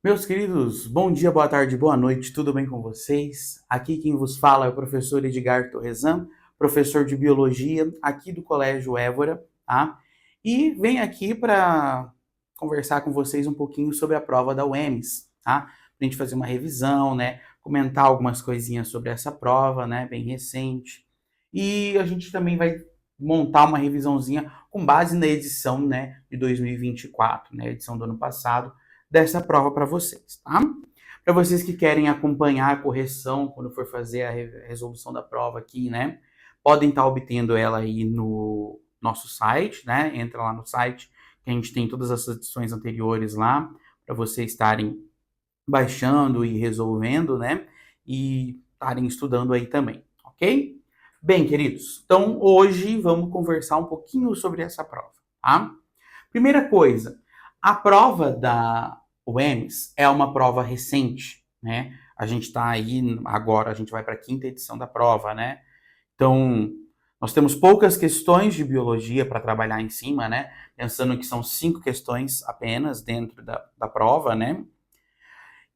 Meus queridos, bom dia, boa tarde, boa noite, tudo bem com vocês? Aqui quem vos fala é o professor Edgar Torresan, professor de Biologia aqui do Colégio Évora, tá? E venho aqui para conversar com vocês um pouquinho sobre a prova da UEMS, tá? Pra gente fazer uma revisão, né? Comentar algumas coisinhas sobre essa prova, né? Bem recente. E a gente também vai montar uma revisãozinha com base na edição, né, de 2024, né? Edição do ano passado dessa prova para vocês, tá? Para vocês que querem acompanhar a correção quando for fazer a resolução da prova aqui, né? Podem estar obtendo ela aí no nosso site, né? Entra lá no site que a gente tem todas as edições anteriores lá para vocês estarem baixando e resolvendo, né? E estarem estudando aí também, ok? Bem, queridos, então hoje vamos conversar um pouquinho sobre essa prova, tá? Primeira coisa, a prova da UEMS é uma prova recente, né? A gente está aí, agora a gente vai para a quinta edição da prova, né? Então, nós temos poucas questões de biologia para trabalhar em cima, né? Pensando que são 5 questões apenas dentro da prova, né?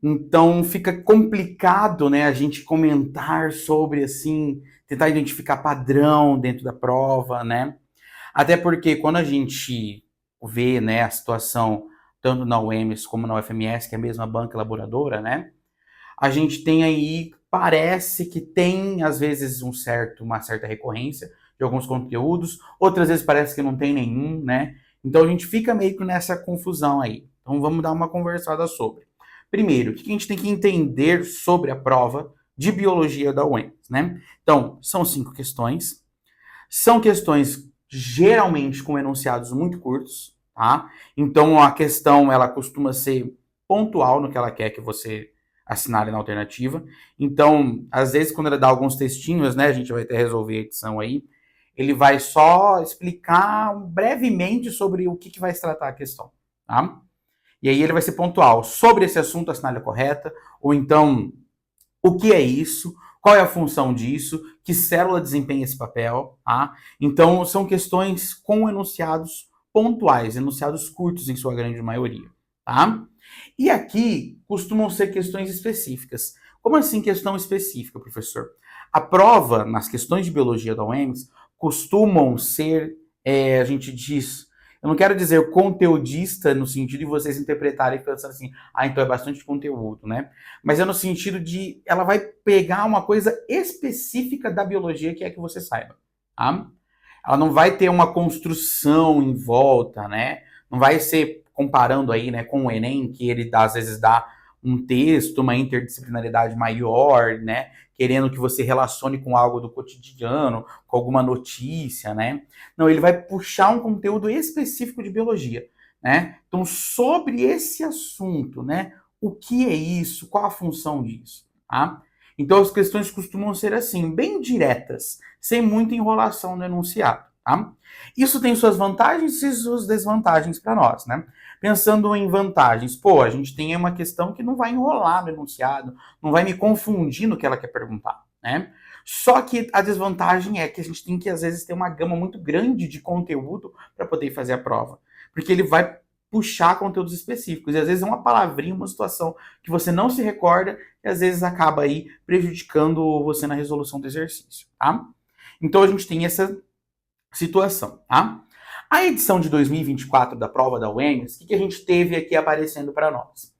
Então, fica complicado, né, a gente comentar sobre, assim, tentar identificar padrão dentro da prova, né? Até porque quando a gente vê, né, a situação tanto na UEMS como na UFMS, que é a mesma banca elaboradora, né, a gente tem aí, parece que tem, às vezes, uma certa recorrência de alguns conteúdos, outras vezes parece que não tem nenhum, né? Então a gente fica meio que nessa confusão aí. Então vamos dar uma conversada sobre. Primeiro, o que a gente tem que entender sobre a prova de biologia da UEMS, né? Então, são 5 questões. São questões geralmente com enunciados muito curtos, tá? Então a questão ela costuma ser pontual no que ela quer que você assinale na alternativa. Então, às vezes, quando ela dá alguns textinhos, né, a gente vai ter que resolver a edição aí, ele vai só explicar brevemente sobre o que vai se tratar a questão, tá? E aí ele vai ser pontual. Sobre esse assunto, assinale a correta, ou então o que é isso, qual é a função disso, que célula desempenha esse papel, tá? Então, são questões com enunciados pontuais, enunciados curtos em sua grande maioria, tá? E aqui costumam ser questões específicas. Como assim questão específica, professor? A prova, nas questões de biologia da UEMS, costumam ser, a gente diz, eu não quero dizer conteudista no sentido de vocês interpretarem pensando assim, então é bastante conteúdo, né? Mas é no sentido de ela vai pegar uma coisa específica da biologia que é que você saiba, tá? Ela não vai ter uma construção em volta, né? Não vai ser comparando aí, né, com o Enem, que ele às vezes dá um texto, uma interdisciplinaridade maior, né? Querendo que você relacione com algo do cotidiano, com alguma notícia, né? Não, ele vai puxar um conteúdo específico de biologia, né? Então, sobre esse assunto, né? O que é isso? Qual a função disso? Tá? Então, as questões costumam ser assim, bem diretas, sem muita enrolação no enunciado. Tá? Isso tem suas vantagens e suas desvantagens para nós, né? Pensando em vantagens, pô, a gente tem uma questão que não vai enrolar no enunciado, não vai me confundir no que ela quer perguntar, né? Só que a desvantagem é que a gente tem que, às vezes, ter uma gama muito grande de conteúdo para poder fazer a prova. Porque ele vai puxar conteúdos específicos. E às vezes é uma palavrinha, uma situação que você não se recorda e às vezes acaba aí prejudicando você na resolução do exercício, tá? Então a gente tem essa situação, tá? A edição de 2024 da prova da UEMS, o que a gente teve aqui aparecendo para nós?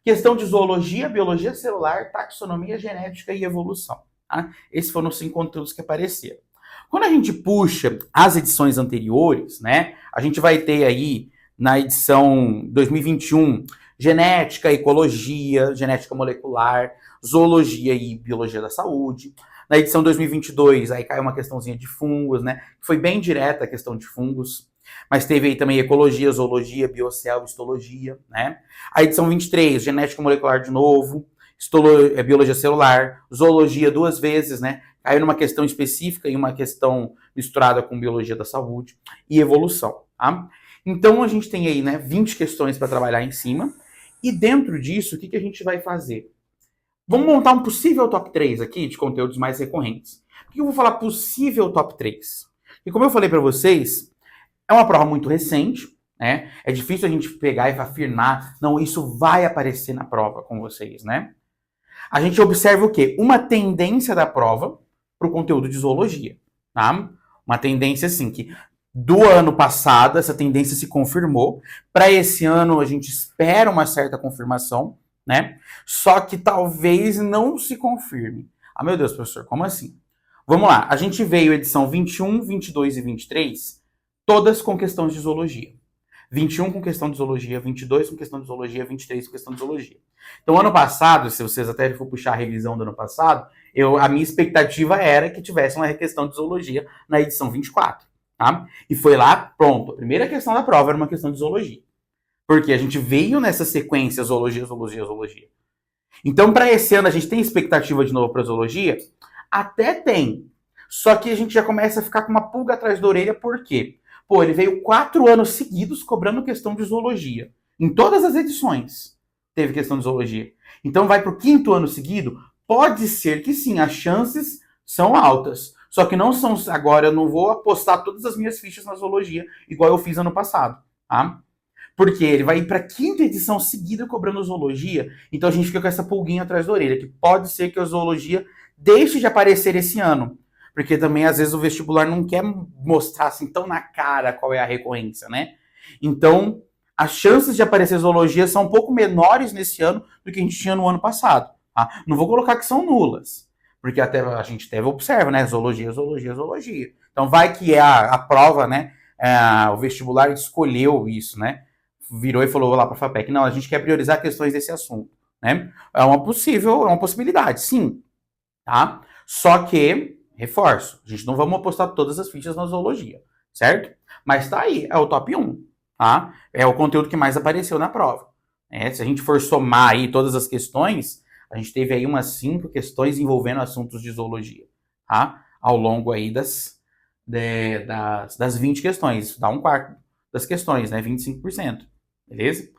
Questão de zoologia, biologia celular, taxonomia genética e evolução. Tá? Esses foram os 5 conteúdos que apareceram. Quando a gente puxa as edições anteriores, né, a gente vai ter aí na edição 2021 genética, ecologia, genética molecular, zoologia e biologia da saúde. Na edição 2022, aí caiu uma questãozinha de fungos, né? Foi bem direta a questão de fungos. Mas teve aí também ecologia, zoologia, biocel, histologia, né? A edição 23, genética molecular de novo, biologia celular, zoologia 2 vezes, né? Caiu numa questão específica e uma questão misturada com biologia da saúde e evolução, tá? Então a gente tem aí, né, 20 questões para trabalhar em cima. E dentro disso, o que a gente vai fazer? Vamos montar um possível top 3 aqui de conteúdos mais recorrentes. Por que eu vou falar possível top 3? E como eu falei para vocês, é uma prova muito recente, né? É difícil a gente pegar e afirmar, não, isso vai aparecer na prova com vocês, né? A gente observa o quê? Uma tendência da prova para o conteúdo de zoologia, tá? Uma tendência, assim, que do ano passado essa tendência se confirmou. Para esse ano a gente espera uma certa confirmação, né? Só que talvez não se confirme. Ah, meu Deus, professor, como assim? Vamos lá, a gente veio edição 21, 22 e 23, todas com questões de zoologia. 21 com questão de zoologia, 22 com questão de zoologia, 23 com questão de zoologia. Então, ano passado, se vocês até for puxar a revisão do ano passado, a minha expectativa era que tivesse uma questão de zoologia na edição 24. Tá? E foi lá, pronto. A primeira questão da prova era uma questão de zoologia. Porque a gente veio nessa sequência zoologia, zoologia, zoologia. Então, para esse ano, a gente tem expectativa de novo para zoologia? Até tem. Só que a gente já começa a ficar com uma pulga atrás da orelha, por quê? Pô, ele veio 4 anos seguidos cobrando questão de zoologia. Em todas as edições teve questão de zoologia. Então vai para o 5º ano seguido? Pode ser que sim, as chances são altas. Só que não são. Agora eu não vou apostar todas as minhas fichas na zoologia, igual eu fiz ano passado. Tá? Porque ele vai ir para a 5ª edição seguida cobrando zoologia. Então a gente fica com essa pulguinha atrás da orelha, que pode ser que a zoologia deixe de aparecer esse ano. Porque também, às vezes, o vestibular não quer mostrar assim tão na cara qual é a recorrência, né? Então, as chances de aparecer zoologia são um pouco menores nesse ano do que a gente tinha no ano passado. Tá? Não vou colocar que são nulas, porque até a gente até observa, né? Zoologia, zoologia, zoologia. Então, vai que é a prova, né? O vestibular escolheu isso, né? Virou e falou lá para a FAPEC, não, a gente quer priorizar questões desse assunto, né? É uma possibilidade, sim, tá? Só que reforço, a gente não vamos apostar todas as fichas na zoologia, certo? Mas tá aí, é o top 1, tá? É o conteúdo que mais apareceu na prova. Se a gente for somar aí todas as questões, a gente teve aí umas 5 questões envolvendo assuntos de zoologia, tá? Ao longo aí das 20 questões, dá 1/4 das questões, né? 25%, beleza?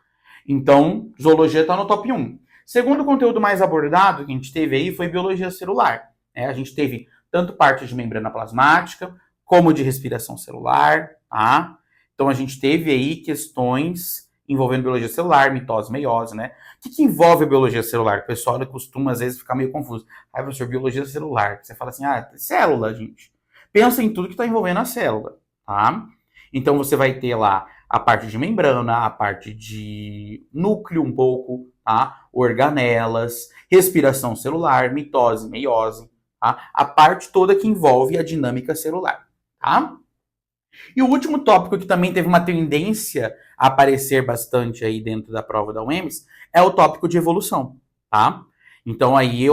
Então, zoologia tá no top 1. Segundo conteúdo mais abordado que a gente teve aí foi biologia celular. A gente teve tanto parte de membrana plasmática, como de respiração celular, tá? Então a gente teve aí questões envolvendo biologia celular, mitose, meiose, né? O que envolve a biologia celular? O pessoal costuma, às vezes, ficar meio confuso. Ah, professor, biologia celular. Você fala assim, célula, gente. Pensa em tudo que está envolvendo a célula, tá? Então você vai ter lá a parte de membrana, a parte de núcleo um pouco, tá? Organelas, respiração celular, mitose, meiose, tá? A parte toda que envolve a dinâmica celular, tá? E o último tópico que também teve uma tendência a aparecer bastante aí dentro da prova da UEMS é o tópico de evolução, tá? Então aí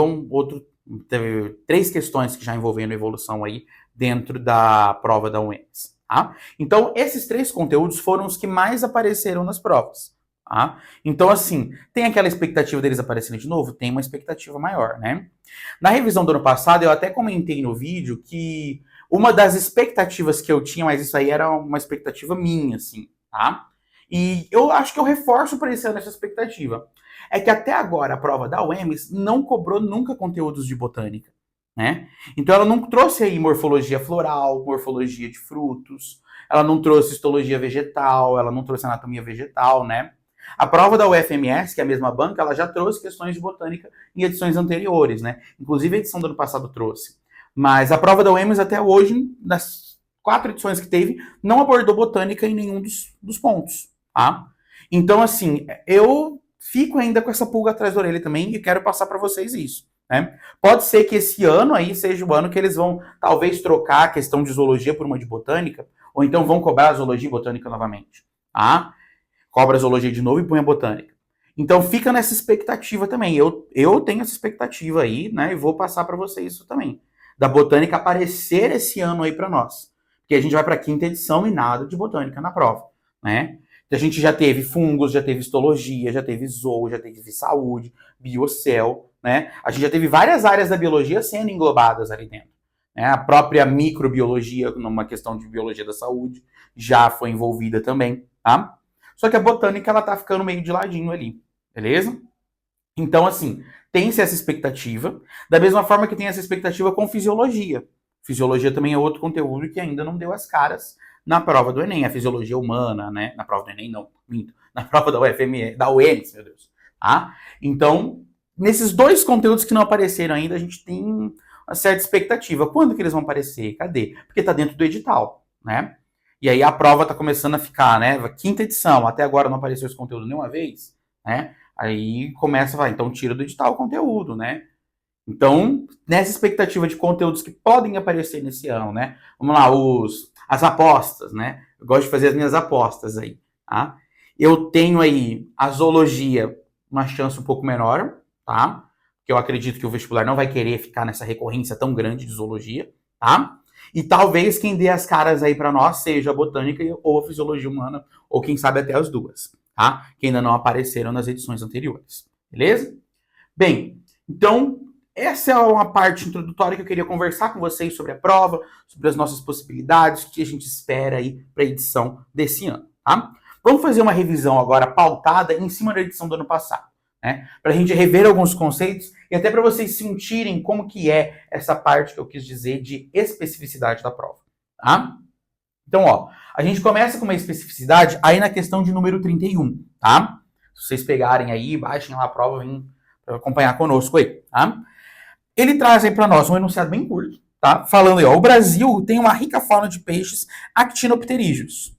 teve 3 questões que já envolvendo evolução aí dentro da prova da UEMS, tá? Então esses 3 conteúdos foram os que mais apareceram nas provas, tá? Então assim, tem aquela expectativa deles aparecerem de novo? Tem uma expectativa maior, né? Na revisão do ano passado eu até comentei no vídeo que uma das expectativas que eu tinha, mas isso aí era uma expectativa minha, assim, tá? E eu acho que eu reforço para esse ano essa expectativa. É que até agora a prova da UEMS não cobrou nunca conteúdos de botânica, né? Então ela não trouxe aí morfologia floral, morfologia de frutos, ela não trouxe histologia vegetal, ela não trouxe anatomia vegetal, né? A prova da UFMS, que é a mesma banca, ela já trouxe questões de botânica em edições anteriores, né? Inclusive a edição do ano passado trouxe. Mas a prova da UEMS até hoje, das 4 edições que teve, não abordou botânica em nenhum dos pontos, tá? Então, assim, eu fico ainda com essa pulga atrás da orelha também e quero passar para vocês isso, né? Pode ser que esse ano aí seja o ano que eles vão, talvez, trocar a questão de zoologia por uma de botânica, ou então vão cobrar a zoologia e botânica novamente, tá? Cobra a zoologia de novo e põe a botânica. Então fica nessa expectativa também. Eu tenho essa expectativa aí, né? E vou passar para vocês isso também. Da botânica aparecer esse ano aí para nós. Porque a gente vai para a 5ª edição e nada de botânica na prova, né? A gente já teve fungos, já teve histologia, já teve zoo, já teve saúde, biocel, né? A gente já teve várias áreas da biologia sendo englobadas ali dentro, né? A própria microbiologia, numa questão de biologia da saúde, já foi envolvida também, tá? Só que a botânica, ela tá ficando meio de ladinho ali, beleza? Então, assim, tem-se essa expectativa, da mesma forma que tem essa expectativa com fisiologia. Fisiologia também é outro conteúdo que ainda não deu as caras na prova do Enem, a fisiologia humana, né? Na prova do Enem, não, minto. Na prova da UFM, da UENS, meu Deus. Tá? Então, nesses dois conteúdos que não apareceram ainda, a gente tem uma certa expectativa. Quando que eles vão aparecer? Cadê? Porque tá dentro do edital, né? E aí a prova tá começando a ficar, né? Quinta edição, até agora não apareceu esse conteúdo nenhuma vez, né? Aí começa a falar, então tira do edital o conteúdo, né? Então, nessa expectativa de conteúdos que podem aparecer nesse ano, né? Vamos lá, as apostas, né? Eu gosto de fazer as minhas apostas aí, tá? Eu tenho aí a zoologia, uma chance um pouco menor, tá? Porque eu acredito que o vestibular não vai querer ficar nessa recorrência tão grande de zoologia, tá? E talvez quem dê as caras aí para nós seja a botânica ou a fisiologia humana, ou quem sabe até as duas, tá? Que ainda não apareceram nas edições anteriores, beleza? Bem, então essa é uma parte introdutória que eu queria conversar com vocês sobre a prova, sobre as nossas possibilidades, o que a gente espera aí para a edição desse ano, tá? Vamos fazer uma revisão agora pautada em cima da edição do ano passado, né? Para a gente rever alguns conceitos e até para vocês sentirem como que é essa parte que eu quis dizer de especificidade da prova, tá? Então, ó, a gente começa com uma especificidade aí na questão de número 31, tá? Se vocês pegarem aí, baixem lá a prova, vem para acompanhar conosco aí, tá? Ele traz aí para nós um enunciado bem curto, tá? Falando aí, ó, o Brasil tem uma rica fauna de peixes actinopterígeos.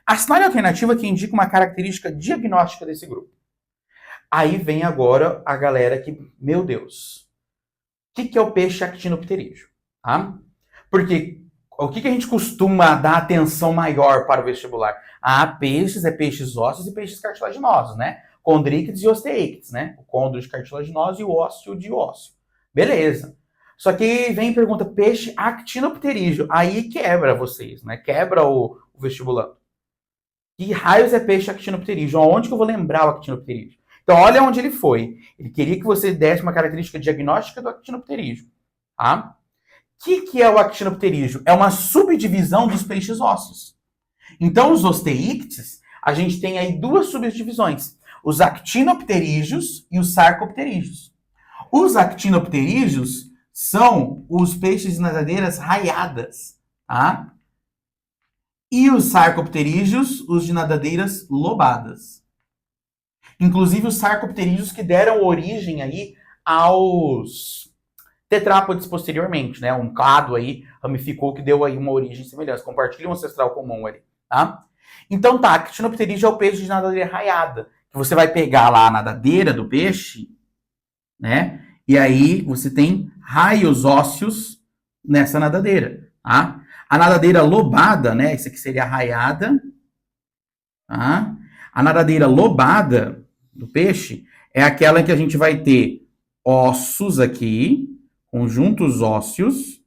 Assinale a alternativa que indica uma característica diagnóstica desse grupo. Aí vem agora a galera que, meu Deus, o que é o peixe actinopterígeo? Tá? Porque o que a gente costuma dar atenção maior para o vestibular? Peixes, peixes ósseos e peixes cartilaginosos, né? Condríquides e osteíquides, né? O condro de cartilaginoso e o ósseo de ósseo. Beleza. Só que vem e pergunta, peixe actinopterígeo. Aí quebra vocês, né? Quebra o vestibulando. Que raios é peixe actinopterígeo? Onde que eu vou lembrar o actinopterígeo? Então, olha onde ele foi. Ele queria que você desse uma característica diagnóstica do actinopterígeo. Tá? O que é o actinopterígeo? É uma subdivisão dos peixes ósseos. Então, os osteíctes, a gente tem aí duas subdivisões. Os actinopterígeos e os sarcopterígeos. Os actinopterígeos são os peixes de nadadeiras raiadas, tá? E os sarcopterígeos, os de nadadeiras lobadas. Inclusive os sarcopterígeos que deram origem aí aos tetrápodes posteriormente, né? Um clado aí ramificou que deu aí uma origem semelhante. Compartilha um ancestral comum ali, tá? Então tá, actinopterígeo é o peixe de nadadeira raiada, que você vai pegar lá a nadadeira do peixe, né? E aí você tem raios ósseos nessa nadadeira, tá? A nadadeira lobada, né? Isso aqui seria a raiada, tá? A nadadeira lobada do peixe é aquela em que a gente vai ter ossos aqui, conjuntos ósseos,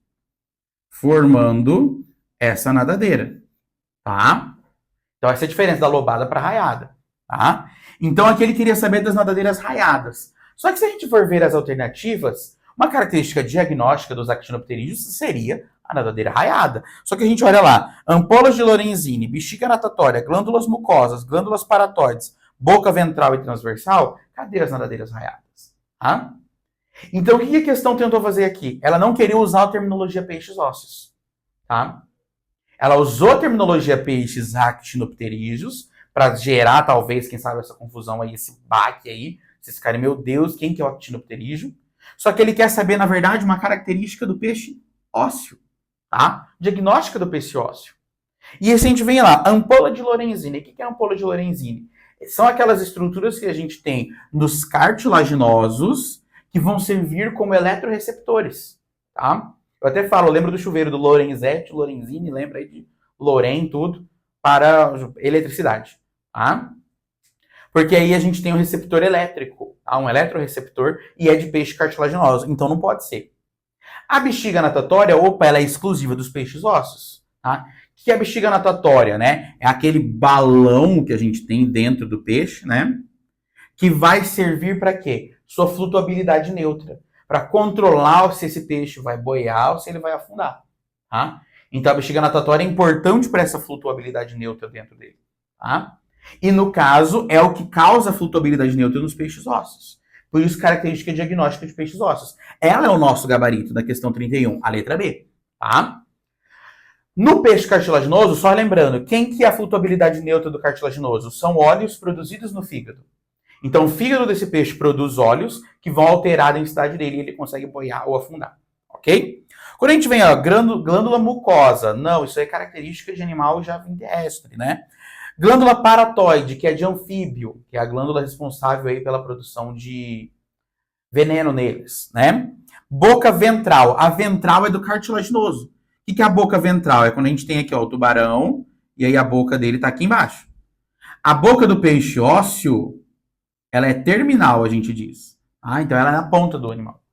formando essa nadadeira, tá? Então essa é a diferença da lobada para raiada, tá? Então aqui ele queria saber das nadadeiras raiadas. Só que se a gente for ver as alternativas, uma característica diagnóstica dos actinopterídeos seria a nadadeira raiada. Só que a gente olha lá, ampolas de Lorenzini, bexiga natatória, glândulas mucosas, glândulas paratóides, boca ventral e transversal, cadê as nadadeiras raiadas? Tá? Então o que a questão tentou fazer aqui? Ela não queria usar a terminologia peixes ósseos, tá? Ela usou a terminologia peixes actinopterígeos para gerar, talvez, quem sabe, essa confusão aí, esse baque aí. Vocês ficarem, meu Deus, quem que é o actinopterígeo? Só que ele quer saber, na verdade, uma característica do peixe ósseo, tá? Diagnóstica do peixe ósseo. E esse a gente vem lá, ampola de Lorenzini. O que é a ampola de Lorenzini? São aquelas estruturas que a gente tem nos cartilaginosos que vão servir como eletroreceptores, tá? Eu até falo, eu lembro do chuveiro do Lorenzetti, Lorenzini, lembra aí de Loren, tudo, para eletricidade, tá? Porque aí a gente tem um receptor elétrico, tá? Um eletroreceptor, e é de peixe cartilaginoso, então não pode ser. A bexiga natatória, opa, ela é exclusiva dos peixes ósseos, tá? O que é a bexiga natatória, né? É aquele balão que a gente tem dentro do peixe, né? Que vai servir para quê? Sua flutuabilidade neutra. Para controlar se esse peixe vai boiar ou se ele vai afundar, tá? Então a bexiga natatória é importante para essa flutuabilidade neutra dentro dele, tá? E no caso é o que causa a flutuabilidade neutra nos peixes ósseos. Por isso, característica diagnóstica de peixes ósseos. Ela é o nosso gabarito da questão 31, a letra B, tá? No peixe cartilaginoso, só lembrando, quem que é a flutuabilidade neutra do cartilaginoso? São óleos produzidos no fígado. Então, o fígado desse peixe produz óleos que vão alterar a densidade dele e ele consegue boiar ou afundar, ok? Quando a gente vem, ó, glândula mucosa, não, isso é característica de animal já terrestre, né? Glândula paratoide, que é de anfíbio, que é a glândula responsável aí pela produção de veneno neles, né? Boca ventral, a ventral é do cartilaginoso. O que é a boca ventral? É quando a gente tem aqui, ó, o tubarão, e aí a boca dele tá aqui embaixo. A boca do peixe ósseo, ela é terminal, a gente diz. Ah, então ela é na ponta do animal.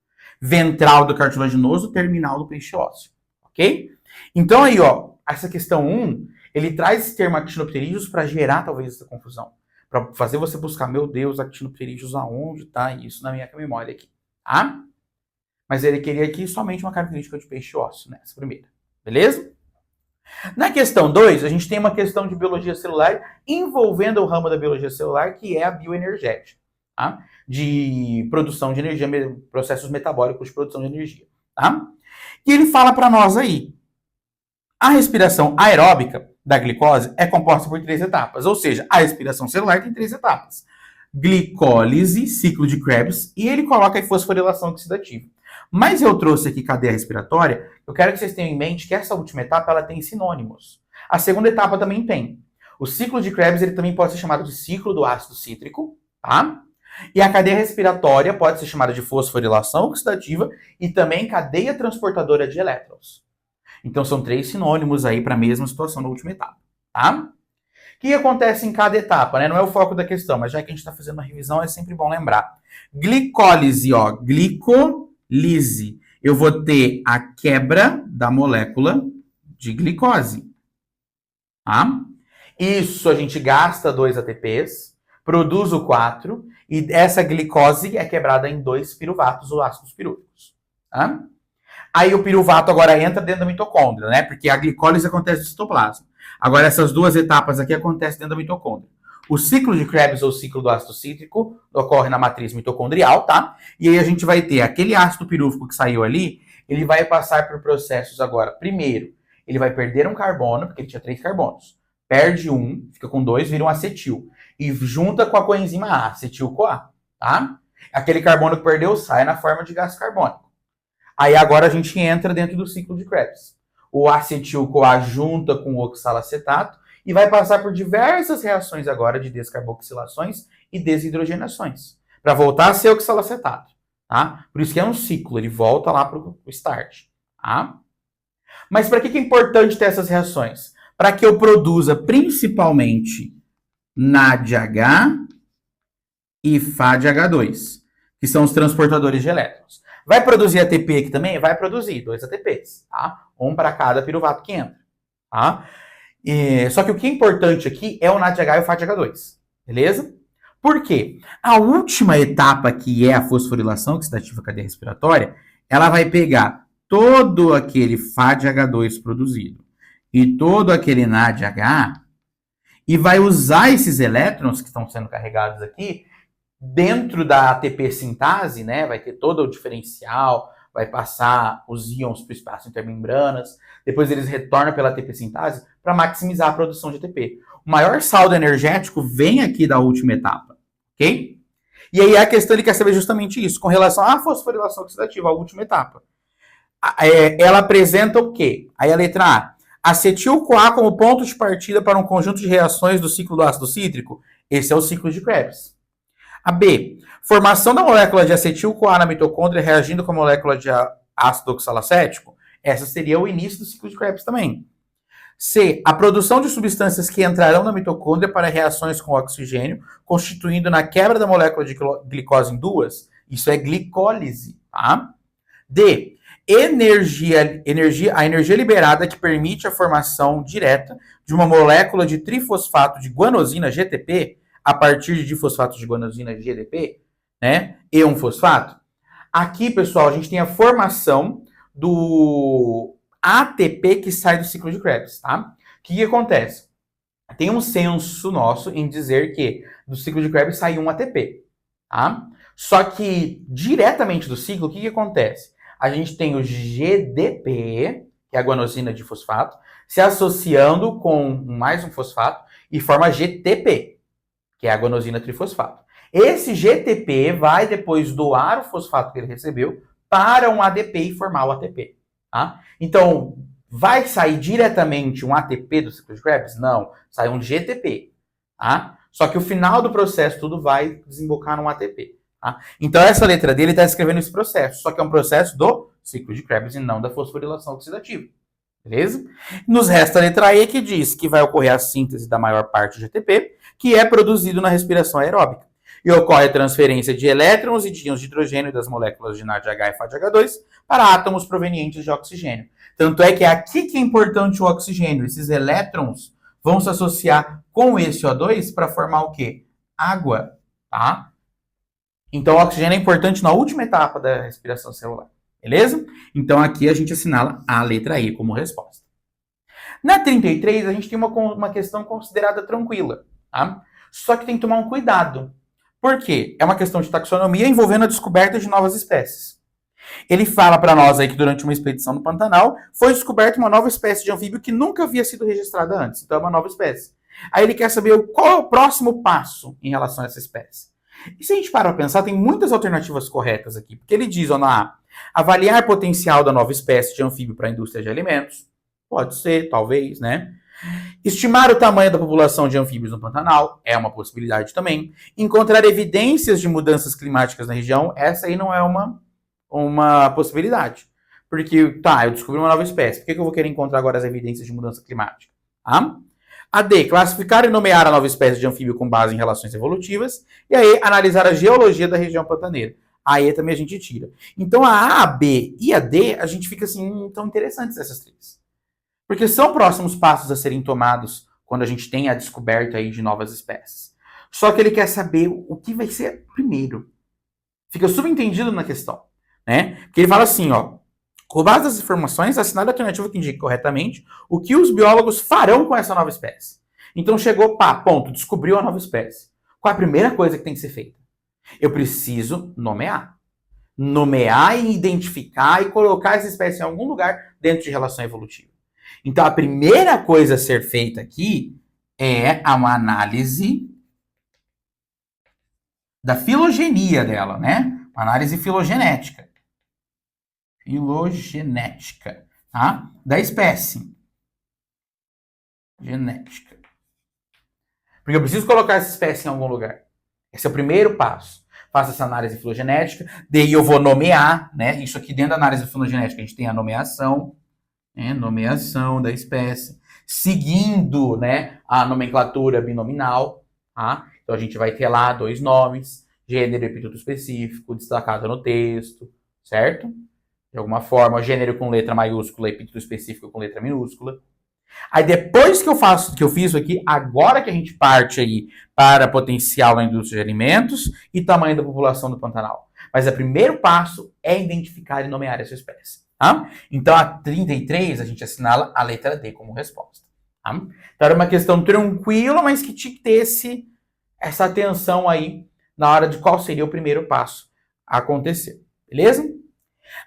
Ventral do cartilaginoso, terminal do peixe ósseo. Ok? Então aí, ó, essa questão 1, ele traz esse termo actinopterídeos para gerar talvez essa confusão. Para fazer você buscar, meu Deus, actinopterídeos aonde tá isso na minha memória aqui. Tá? Mas ele queria aqui somente uma característica de peixe ósseo, né? Essa primeira. Beleza? Na questão 2, a gente tem uma questão de biologia celular envolvendo o ramo da biologia celular, que é a bioenergética, tá? De produção de energia, processos metabólicos de produção de energia, tá? E ele fala para nós aí, a respiração aeróbica da glicose é composta por 3 etapas, ou seja, a respiração celular tem 3 etapas. Glicólise, ciclo de Krebs, e ele coloca aí fosforilação oxidativa. Mas eu trouxe aqui cadeia respiratória, eu quero que vocês tenham em mente que essa última etapa ela tem sinônimos. A segunda etapa também tem. O ciclo de Krebs ele também pode ser chamado de ciclo do ácido cítrico, tá? E a cadeia respiratória pode ser chamada de fosforilação oxidativa e também cadeia transportadora de elétrons. Então são 3 sinônimos aí para a mesma situação na última etapa, tá? O que acontece em cada etapa, né? Não é o foco da questão, mas já que a gente está fazendo uma revisão, é sempre bom lembrar. Glicólise, ó, glicólise. Eu vou ter a quebra da molécula de glicose. Tá? Isso a gente gasta 2 ATPs, produz o 4, e essa glicose é quebrada em 2 piruvatos ou ácidos pirúvicos. Tá? Aí o piruvato agora entra dentro da mitocôndria, né? Porque a glicólise acontece no citoplasma. Agora essas 2 etapas aqui acontecem dentro da mitocôndria. O ciclo de Krebs ou ciclo do ácido cítrico ocorre na matriz mitocondrial, tá? E aí a gente vai ter aquele ácido pirúvico que saiu ali, ele vai passar por processos agora. Primeiro, ele vai perder um carbono, porque ele tinha 3 carbonos. Perde um, fica com 2, vira um acetil. E junta com a coenzima A, acetil-CoA, tá? Aquele carbono que perdeu sai na forma de gás carbônico. Aí agora a gente entra dentro do ciclo de Krebs. O acetil-CoA junta com o oxalacetato e vai passar por diversas reações agora de descarboxilações e desidrogenações, para voltar a ser oxalacetato, tá? Por isso que é um ciclo, ele volta lá para o start, tá? Mas para que é importante ter essas reações? Para que eu produza principalmente NADH e FADH2, que são os transportadores de elétrons. Vai produzir ATP aqui também? Vai produzir 2 ATPs, tá? Um para cada piruvato que entra, tá? Só que o que é importante aqui é o NADH e o FADH2, beleza? Por quê? A última etapa, que é a fosforilação oxidativa cadeia respiratória, ela vai pegar todo aquele FADH2 produzido e todo aquele NADH e vai usar esses elétrons que estão sendo carregados aqui dentro da ATP sintase, né? Vai ter todo o diferencial, vai passar os íons para o espaço intermembranas, depois eles retornam pela ATP sintase para maximizar a produção de ATP. O maior saldo energético vem aqui da última etapa, ok? E aí a questão, ele quer saber justamente isso, com relação à fosforilação oxidativa, a última etapa. Ela apresenta o quê? Aí a letra A, acetil-CoA como ponto de partida para um conjunto de reações do ciclo do ácido cítrico. Esse é o ciclo de Krebs. A B, formação da molécula de acetil-CoA na mitocôndria reagindo com a molécula de ácido oxalacético. Essa seria o início do ciclo de Krebs também. C, a produção de substâncias que entrarão na mitocôndria para reações com oxigênio, constituindo na quebra da molécula de glicose em 2. Isso é glicólise, tá? D, a energia liberada que permite a formação direta de uma molécula de trifosfato de guanosina, GTP, a partir de difosfato de guanosina, GDP, né? E um fosfato. Aqui, pessoal, a gente tem a formação do ATP que sai do ciclo de Krebs, tá? O que acontece? Tem um senso nosso em dizer que do ciclo de Krebs sai um ATP, tá? Só que diretamente do ciclo, o que acontece? A gente tem o GDP, que é a guanosina difosfato, se associando com mais um fosfato e forma GTP, que é a guanosina trifosfato. Esse GTP vai depois doar o fosfato que ele recebeu para um ADP e formar o ATP. Tá? Então, vai sair diretamente um ATP do ciclo de Krebs? Não, sai um GTP. Tá? Só que o final do processo tudo vai desembocar num ATP. Tá? Então, essa letra dele está escrevendo esse processo, só que é um processo do ciclo de Krebs e não da fosforilação oxidativa. Beleza? Nos resta a letra E, que diz que vai ocorrer a síntese da maior parte do GTP, que é produzido na respiração aeróbica. E ocorre a transferência de elétrons e de íons de hidrogênio das moléculas de NADH e FADH2 para átomos provenientes de oxigênio. Tanto é que é aqui que é importante o oxigênio. Esses elétrons vão se associar com esse O2 para formar o quê? Água, tá? Então o oxigênio é importante na última etapa da respiração celular. Beleza? Então aqui a gente assinala a letra E como resposta. Na 33, a gente tem uma questão considerada tranquila, tá? Só que tem que tomar um cuidado. Por quê? É uma questão de taxonomia envolvendo a descoberta de novas espécies. Ele fala para nós aí que durante uma expedição no Pantanal foi descoberta uma nova espécie de anfíbio que nunca havia sido registrada antes. Então é uma nova espécie. Aí ele quer saber qual é o próximo passo em relação a essa espécie. E se a gente parar para pensar, tem muitas alternativas corretas aqui. Porque ele diz, ó, na A, avaliar potencial da nova espécie de anfíbio para a indústria de alimentos. Pode ser, talvez, né? Estimar o tamanho da população de anfíbios no Pantanal é uma possibilidade também. Encontrar evidências de mudanças climáticas na região, essa aí não é uma possibilidade. Porque, tá, eu descobri uma nova espécie. Por que eu vou querer encontrar agora as evidências de mudança climática? Tá? A D, classificar e nomear a nova espécie de anfíbio com base em relações evolutivas. E a E, analisar a geologia da região pantaneira. A E também a gente tira. Então a A, B e a D, a gente fica assim, tão interessantes essas três. Porque são próximos passos a serem tomados quando a gente tem a descoberta aí de novas espécies. Só que ele quer saber o que vai ser primeiro. Fica subentendido na questão, né? Porque ele fala assim, ó, com base nas informações, assinale a alternativa que indique corretamente o que os biólogos farão com essa nova espécie. Então chegou, pá, ponto, descobriu a nova espécie. Qual é a primeira coisa que tem que ser feita? Eu preciso nomear. Nomear e identificar e colocar essa espécie em algum lugar dentro de relação evolutiva. Então, a primeira coisa a ser feita aqui é uma análise da filogenia dela, né? Uma análise filogenética. Filogenética, tá? Da espécie. Genética. Porque eu preciso colocar essa espécie em algum lugar. Esse é o primeiro passo. Faço essa análise filogenética, daí eu vou nomear, né? Isso aqui dentro da análise filogenética a gente tem a nomeação, nomeação da espécie, seguindo, né, a nomenclatura binominal, tá? Então a gente vai ter lá 2 nomes, gênero e epíteto específico, destacado no texto, certo? De alguma forma, gênero com letra maiúscula, epíteto específico com letra minúscula. Aí depois que eu fiz isso aqui, agora que a gente parte aí para potencial na indústria de alimentos e tamanho da população do Pantanal. Mas o primeiro passo é identificar e nomear essa espécie. Tá? Então, a 33, a gente assinala a letra D como resposta. Tá? Então, era uma questão tranquila, mas que tinha que ter essa atenção aí na hora de qual seria o primeiro passo a acontecer. Beleza?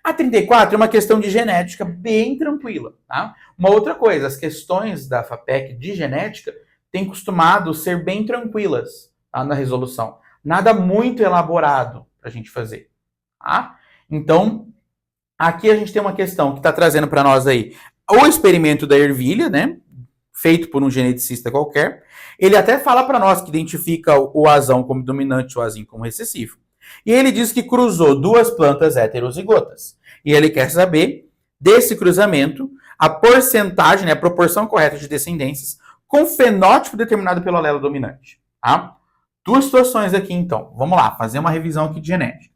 A 34 é uma questão de genética bem tranquila. Tá? Uma outra coisa, as questões da FAPEC de genética têm costumado ser bem tranquilas, tá, na resolução. Nada muito elaborado para a gente fazer. Tá? Então, aqui a gente tem uma questão que está trazendo para nós aí o experimento da ervilha, né? Feito por um geneticista qualquer. Ele até fala para nós que identifica o azão como dominante e o azinho como recessivo. E ele diz que cruzou 2 plantas heterozigotas. E ele quer saber, desse cruzamento, a porcentagem, né, a proporção correta de descendências com fenótipo determinado pelo alelo dominante. Tá? 2 situações aqui, então. Vamos lá, fazer uma revisão aqui de genética.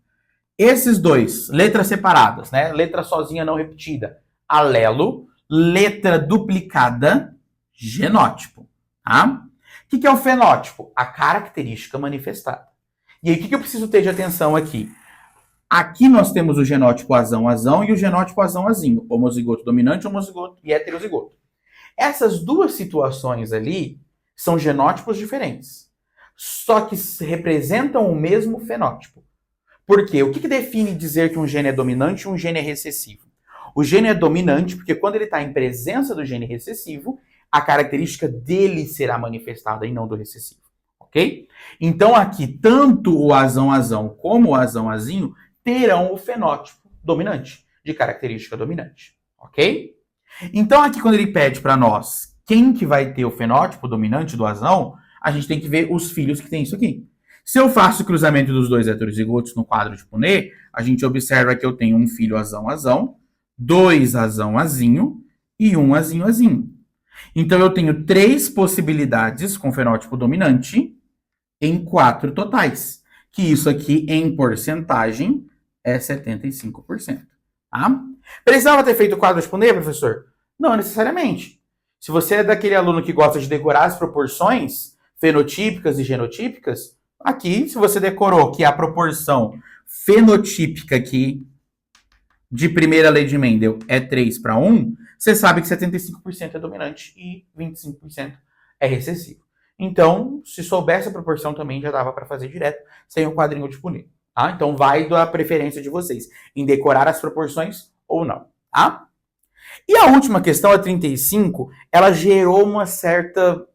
Esses 2, letras separadas, né? Letra sozinha não repetida, alelo, letra duplicada, genótipo. Tá? O que é o fenótipo? A característica manifestada. E aí, o que eu preciso ter de atenção aqui? Aqui nós temos o genótipo azão-azão e o genótipo azão-azinho. Homozigoto dominante, homozigoto e heterozigoto. Essas 2 situações ali são genótipos diferentes. Só que representam o mesmo fenótipo. Por quê? O que define dizer que um gene é dominante e um gene é recessivo? O gene é dominante porque quando ele está em presença do gene recessivo, a característica dele será manifestada e não do recessivo, ok? Então aqui, tanto o azão como o azão-azinho terão o fenótipo dominante, de característica dominante, ok? Então aqui quando ele pede para nós quem que vai ter o fenótipo dominante do azão, a gente tem que ver os filhos que tem isso aqui. Se eu faço o cruzamento dos dois heterozigotos no quadro de Punnett, a gente observa que eu tenho um filho azão-azão, dois azão-azinho e um azinho-azinho. Então eu tenho 3 possibilidades com fenótipo dominante em 4 totais. Que isso aqui, em porcentagem, é 75%. Tá? Precisava ter feito o quadro de Punnett, professor? Não necessariamente. Se você é daquele aluno que gosta de decorar as proporções fenotípicas e genotípicas, aqui, se você decorou que a proporção fenotípica aqui de primeira lei de Mendel é 3:1, você sabe que 75% é dominante e 25% é recessivo. Então, se soubesse a proporção também, já dava para fazer direto, sem o quadrinho de Punnett. Tá? Então, vai da preferência de vocês em decorar as proporções ou não. Tá? E a última questão, a 35, ela gerou uma certa...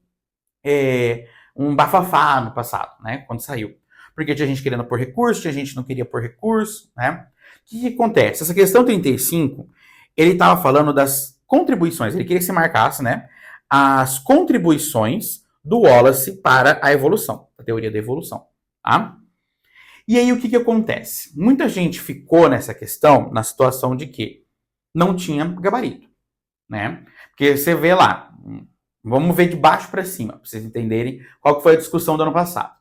um bafafá no passado, né? Quando saiu. Porque tinha gente querendo pôr recurso, tinha gente que não queria pôr recurso, né? O que acontece? Essa questão 35, ele estava falando das contribuições, ele queria que você marcasse, né? As contribuições do Wallace para a evolução, a teoria da evolução, tá? E aí o que acontece? Muita gente ficou nessa questão, na situação de que não tinha gabarito, né? Porque você vê lá, vamos ver de baixo para cima, para vocês entenderem qual que foi a discussão do ano passado.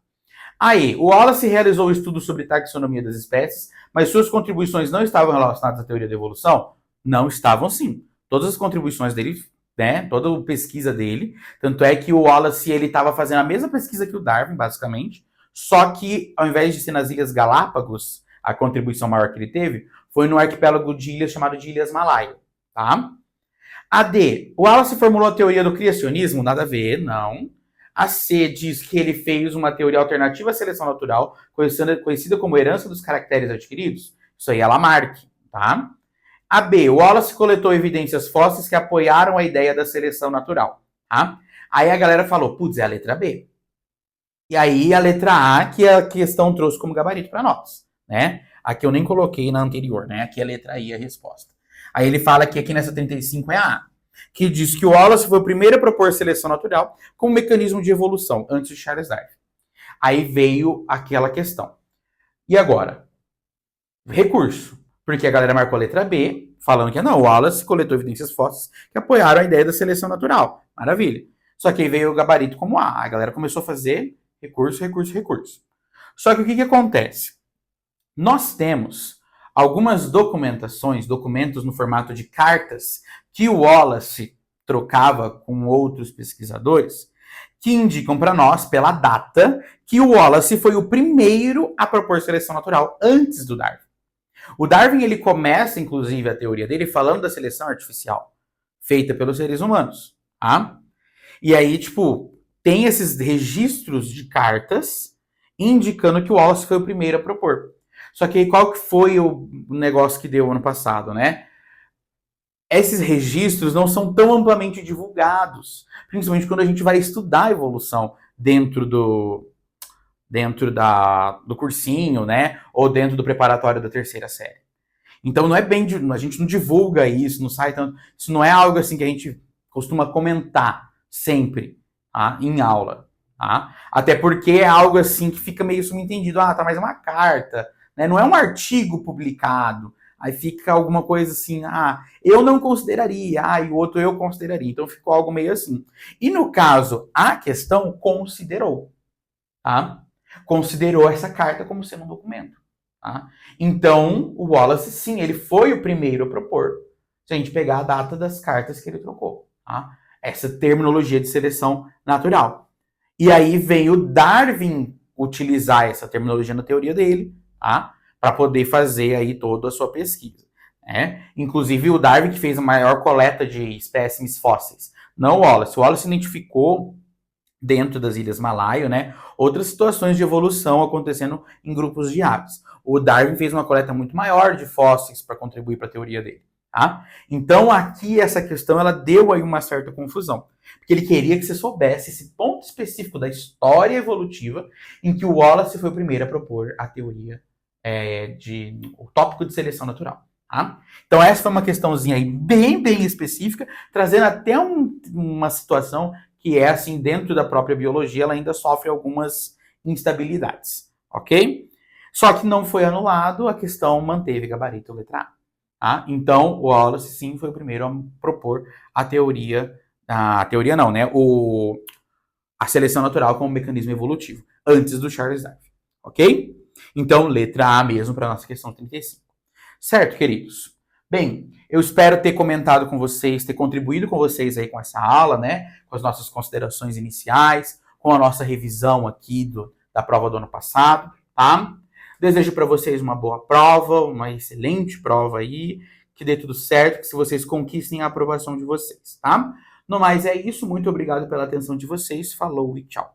Aí, o Wallace realizou o estudo sobre taxonomia das espécies, mas suas contribuições não estavam relacionadas à teoria da evolução? Não estavam, sim. Todas as contribuições dele, né, toda a pesquisa dele, tanto é que o Wallace ele estava fazendo a mesma pesquisa que o Darwin, basicamente, só que ao invés de ser nas Ilhas Galápagos, a contribuição maior que ele teve, foi no arquipélago de ilhas chamado de Ilhas Malaio, tá? A D, o Wallace formulou a teoria do criacionismo? Nada a ver, não. A C diz que ele fez uma teoria alternativa à seleção natural, conhecida como herança dos caracteres adquiridos. Isso aí é Lamarck, tá? A B, o Wallace coletou evidências fósseis que apoiaram a ideia da seleção natural, tá? Aí a galera falou, putz, é a letra B. E aí a letra A, que a questão trouxe como gabarito para nós, né? Aqui eu nem coloquei na anterior, né? Aqui é a letra I, a resposta. Aí ele fala que aqui nessa 35 é a A, que diz que o Wallace foi o primeiro a propor seleção natural como mecanismo de evolução, antes de Charles Darwin. Aí veio aquela questão. E agora? Recurso. Porque a galera marcou a letra B, falando que não, o Wallace coletou evidências fósseis que apoiaram a ideia da seleção natural. Maravilha. Só que aí veio o gabarito como A. A galera começou a fazer recurso, recurso, recurso. Só que o que acontece? Nós temos algumas documentações, documentos no formato de cartas, que o Wallace trocava com outros pesquisadores, que indicam para nós, pela data, que o Wallace foi o primeiro a propor seleção natural antes do Darwin. O Darwin, ele começa, inclusive, a teoria dele falando da seleção artificial, feita pelos seres humanos, tá? E aí, tipo, tem esses registros de cartas indicando que o Wallace foi o primeiro a propor. Só que aí, qual que foi o negócio que deu ano passado, né? Esses registros não são tão amplamente divulgados, principalmente quando a gente vai estudar a evolução dentro do cursinho, né? Ou dentro do preparatório da terceira série. Então não é bem, a gente não divulga isso, não sai tanto, isso não é algo assim que a gente costuma comentar sempre, tá? Em aula, tá? Até porque é algo assim que fica meio subentendido, tá, mas é uma carta, né? Não é um artigo publicado. Aí fica alguma coisa assim, eu não consideraria, e o outro eu consideraria. Então ficou algo meio assim. E no caso, a questão considerou, tá? Considerou essa carta como sendo um documento, tá? Então, o Wallace, sim, ele foi o primeiro a propor, se a gente pegar a data das cartas que ele trocou, tá? Essa terminologia de seleção natural. E aí vem o Darwin utilizar essa terminologia na teoria dele, tá? Para poder fazer aí toda a sua pesquisa, né? Inclusive o Darwin que fez a maior coleta de espécimes fósseis, não o Wallace. O Wallace identificou dentro das Ilhas Malaio, né, outras situações de evolução acontecendo em grupos de aves. O Darwin fez uma coleta muito maior de fósseis para contribuir para a teoria dele, tá? Então, aqui, essa questão, ela deu aí uma certa confusão. Porque ele queria que você soubesse esse ponto específico da história evolutiva em que o Wallace foi o primeiro a propor a teoria o tópico de seleção natural. Tá? Então, essa foi uma questãozinha aí bem específica, trazendo até uma situação que é assim, dentro da própria biologia, ela ainda sofre algumas instabilidades, ok? Só que não foi anulado, a questão manteve gabarito letra A. Tá? Então, o Wallace, sim, foi o primeiro a propor a teoria não, né? A seleção natural como mecanismo evolutivo, antes do Charles Darwin, ok? Então, letra A mesmo para a nossa questão 35. Certo, queridos? Bem, eu espero ter comentado com vocês, ter contribuído com vocês aí com essa aula, né? Com as nossas considerações iniciais, com a nossa revisão aqui da prova do ano passado, tá? Desejo para vocês uma boa prova, uma excelente prova aí, que dê tudo certo, que vocês conquistem a aprovação de vocês, tá? No mais é isso, muito obrigado pela atenção de vocês, falou e tchau.